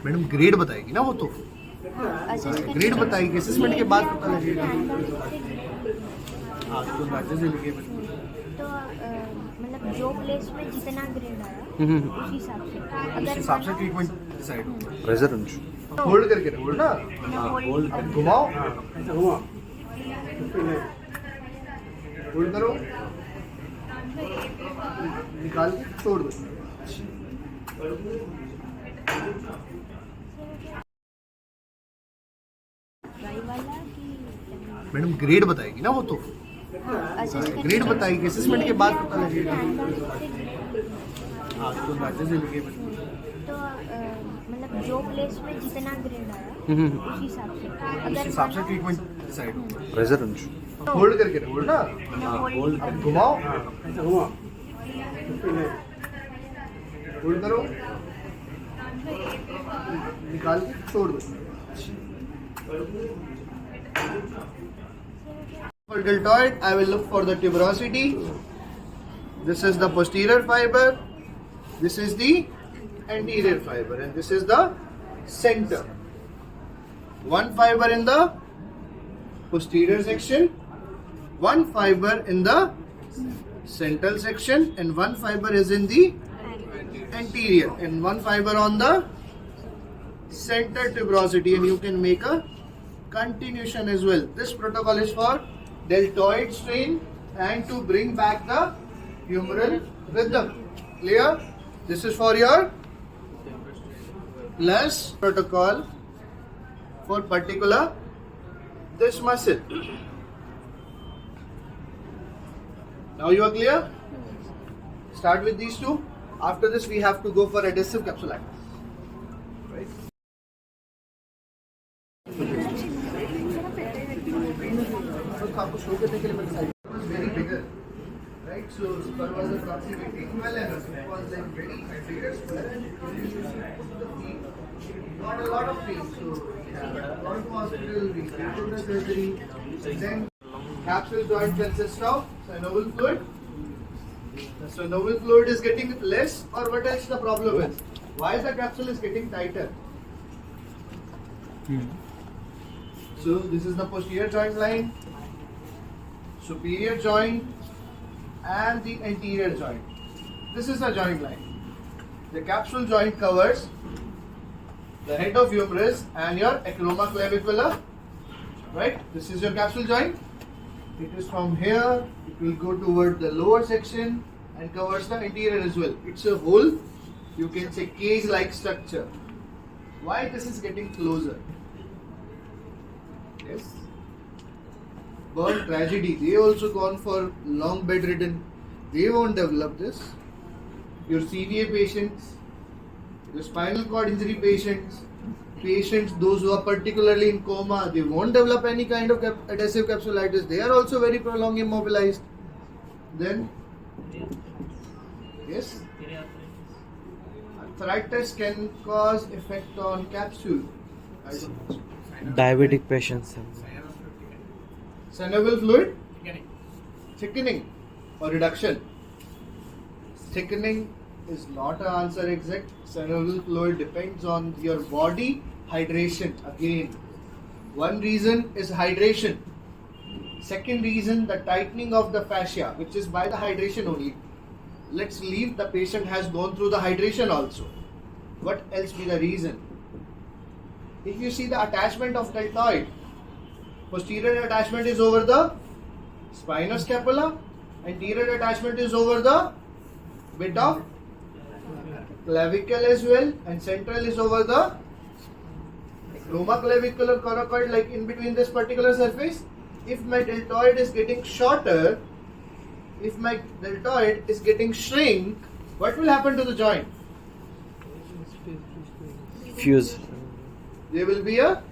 Madam grade बताएगी ना वो तो ग्रेड बताएगी असेसमेंट के बाद पता लगेगा। आपको राज्य से लिखे तो मतलब जो प्लेस में जितना ग्रेड आया उस हिसाब से उस हिसाब से ट्रीटमेंट डिसाइड होगा। प्रेशर अंश होल्ड करके रखो ना, होल्ड घुमाओ होल्ड करो, निकाल के छोड़ दो। मैडम ग्रेड बताएगी ना वो तो ग्रेड बताएगी असेसमेंट के बाद पता लगेगा। आपको राज्य से लिखे तो मतलब जो प्लेस में जितना ग्रेड आया उस हिसाब से ट्रीटमेंट डिसाइड होगा। प्रेशर अंश होल्ड करके रखो ना, होल्ड घुमाओ होल्ड करो, निकाल के छोड़ दो। For deltoid, I will look for the tuberosity. This is the posterior fiber. This is the anterior fiber, and this is the center. One fiber in the posterior section, one fiber in the central section, and one fiber is in the anterior, and one fiber on the center tuberosity, and you can make a continuation as well. This protocol is for deltoid strain and to bring back the humeral rhythm. Clear? This is for your plus protocol for particular this muscle. Now you are clear? Start with these two. After this we have to go for adhesive capsulitis. Right? आपको show करने के लिए मैंने side was very bigger right so spur was approximately 12 mm it was like very bigger square and not a lot of pain so yeah gone to hospital we did the surgery then capsule joint consists of synovial fluid. The synovial fluid is getting less or what else the problem is? Why the capsule is getting tighter? So this is the posterior joint line, superior joint and the anterior joint. This is the joint line. The capsule joint covers the head of humerus and your acromaclavicular. Right? This is your capsule joint. It is from here. It will go toward the lower section and covers the anterior as well. It's a whole, you can say cage-like structure. Why this is getting closer? Yes. Burn tragedy. They also gone for long bedridden. They won't develop this. Your CVA patients, your spinal cord injury patients, those who are particularly in coma, they won't develop any kind of adhesive capsulitis. They are also very prolonged immobilized. Then, yes, arthritis can cause effect on capsule. diabetic patients Synovial fluid thickening or reduction. Thickening is not an answer exact. Synovial fluid depends on your body hydration. Again, one reason is hydration. Second reason, the tightening of the fascia, which is by the hydration only. Let's leave the patient has gone through the hydration also. What else be the reason? If you see the attachment of deltoid, posterior attachment is over the spinoschapula, anterior attachment is over the bit of clavicle as well, and central is over the acromaclavicular coracoid, like in between this particular surface. If my deltoid is getting shorter, if my deltoid is getting shrink, what will happen to the joint? fuse There will be a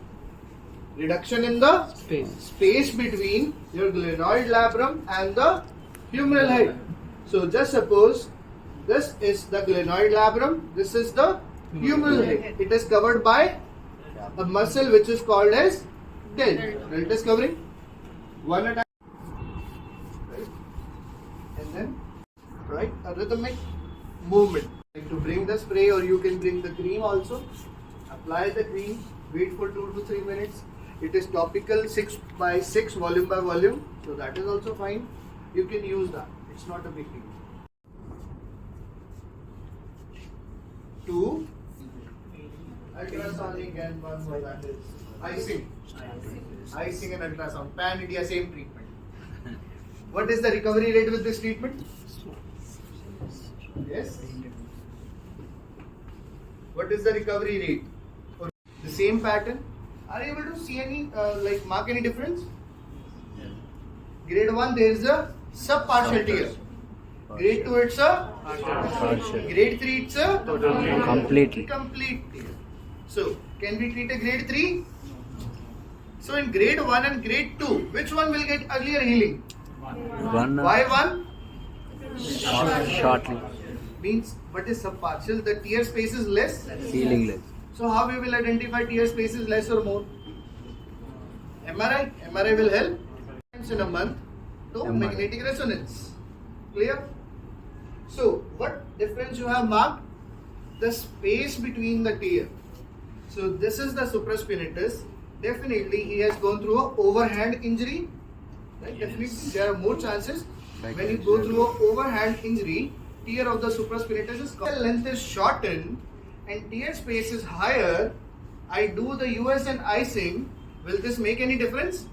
reduction in the space between your glenoid labrum and the humeral head. So just suppose this is the glenoid labrum, this is the humeral head. It is covered by a muscle which is called as delt. Delt is covering one at a time. Right? And then a rhythmic movement. Like to bring the spray, or you can bring the cream also. Apply the cream, wait for 2 to 3 minutes. It is topical 6 by 6, volume by volume, so that is also fine. You can use that, it's not a big deal. 2 ultrasonic, and one more, that is icing. Icing and ultrasound, pan India, same treatment. What is the recovery rate with this treatment? Yes. What is the recovery rate? For the same pattern, are you able to see any mark any difference? Grade 1 there is a subpartial tear. Grade 2 it's a Partial. grade 3 it's a Completely. complete tear. So can we treat a grade 3? So in grade 1 and grade 2, which one will get earlier healing? One. Why 1? Shortly. Means what is subpartial? The tear space is less. Healing less. So how we will identify tear space is less or more? MRI. MRI will help. Times in a month to MRI. magnetic resonance. Clear? So what difference you have marked? The space between the tear. So this is the supraspinatus. Definitely he has gone through a overhand injury. Right? Definitely there are more chances when you go through an overhand injury. Tear of the supraspinatus is the length is shortened and tear space is higher. I do the US and icing. Will this make any difference?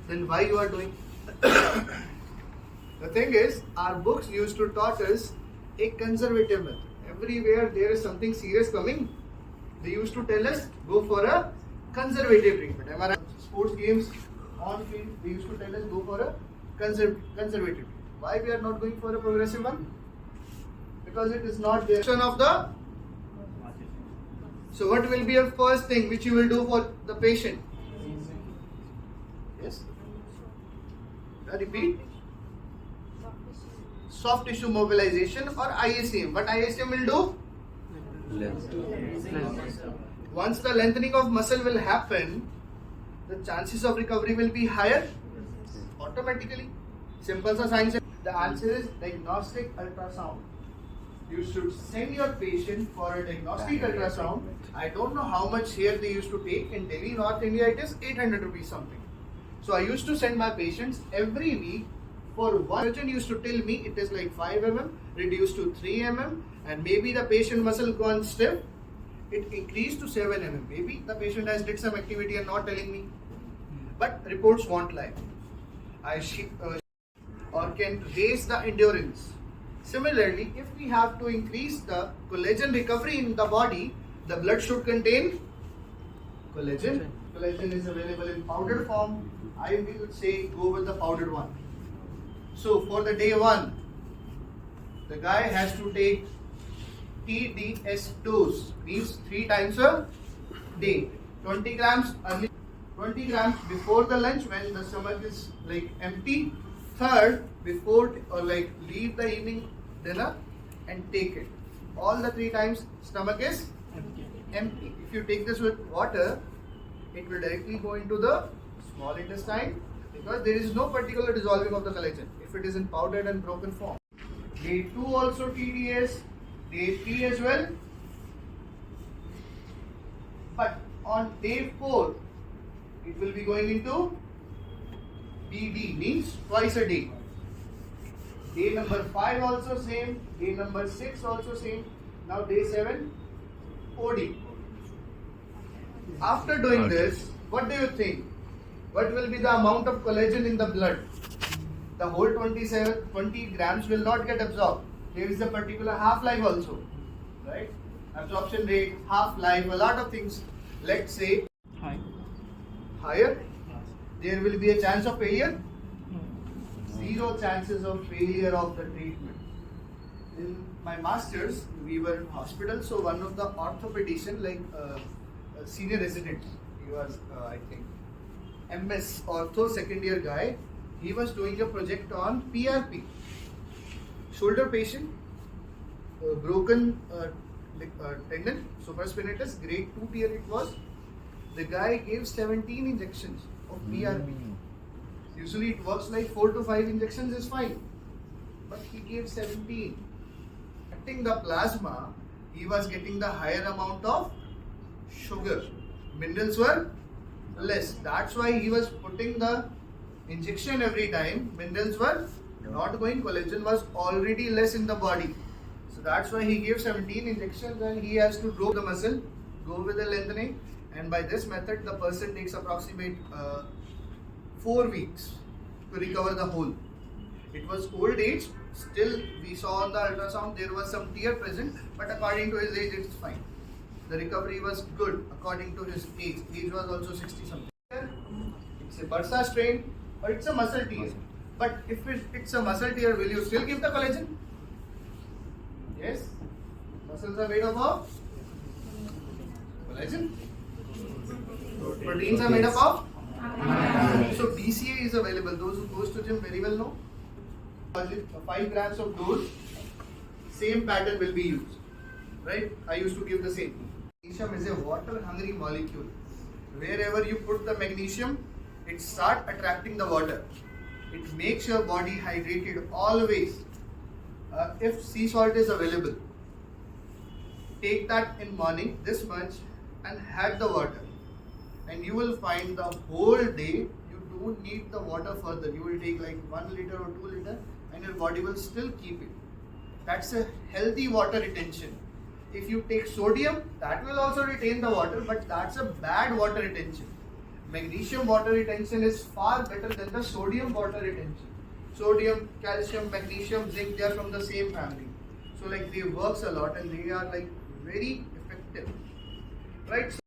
Then why you are doing? The thing is, our books used to taught us a conservative method. Everywhere there is something serious coming, they used to tell us go for a conservative treatment. Am I right? Sports games on field, they used to tell us go for a conservative. Why we are not going for a progressive one? Because it is not the action of the. So what will be your first thing which you will do for the patient? Yes. Repeat. Soft tissue mobilization or IACM. What IACM will do? Less. Once the lengthening of muscle will happen, the chances of recovery will be higher automatically. Simple sa science. The answer is diagnostic ultrasound. You should send your patient for a diagnostic ultrasound. I don't know how much here they used to take. In Delhi, North India, it is 800 rupees something. So I used to send my patients every week for one. Surgeon used to tell me it is like 5 mm, reduced to 3 mm, and maybe the patient muscle gone stiff. It increased to 7 mm. Maybe the patient has did some activity and not telling me. But reports won't lie. Or can raise the endurance. Similarly, if we have to increase the collagen recovery in the body, the blood should contain collagen. Collagen is available in powdered form. I will say go with the powdered one. So for the day 1, the guy has to take TDS dose, means 3 times a day. 20 grams early, 20 grams before the lunch when the stomach is like empty. Third, before or like leave the evening dinner and take it. All the 3 times stomach is empty. If you take this with water, it will directly go into the small intestine because there is no particular dissolving of the collagen if it is in powdered and broken form. Day 2 also TDS, day 3 as well. But on day 4, it will be going into BD, means twice a day. Day number 5 also same, day number 6 also same. Now day 7, OD. After doing this, what do you think? What will be the amount of collagen in the blood? The whole 20 grams will not get absorbed. There is a particular half-life also, right? Absorption rate, half-life, a lot of things. Let's say higher. There will be a chance of failure. 0 chances of failure of the treatment. In my masters, we were in hospital, so one of the orthopedician, like a senior resident, he was I think MS ortho second year guy, he was doing a project on PRP, shoulder patient, broken tendon, supraspinatus, grade 2 tier it was. The guy gave 17 injections of PRP. Usually it works like 4 to 5 injections is fine, but he gave 17. putting the plasma, he was getting the higher amount of sugar. Minerals were less. That's why he was putting the injection every time. Minerals were not going. Collagen was already less in the body. So that's why he gave 17 injections and he has to grow the muscle, go with the lengthening. And by this method, the person takes approximate 4 weeks to recover the whole. It was old age. Still, we saw on the ultrasound there was some tear present, but according to his age, it's fine. The recovery was good according to his age. Age was also 60 something. It's a bursa strain or it's a muscle tear. But if it's a muscle tear, will you still give the collagen? Yes. Muscles are made up of collagen. Proteins are made up of. So BCA is available. Those who goes to gym very well know. 5 grams of dose, same pattern will be used. Right? I used to give the same. Magnesium is a water-hungry molecule. Wherever you put the magnesium, it starts attracting the water. It makes your body hydrated always. If sea salt is available, take that in morning, this much, and add the water. And you will find the whole day you don't need the water further. You will take like 1 liter or 2 liter and your body will still keep it. That's a healthy water retention. If you take sodium, that will also retain the water, but that's a bad water retention. Magnesium water retention is far better than the sodium water retention. Sodium, calcium, magnesium, zinc, they are from the same family. So like they works a lot and they are like very effective. Right?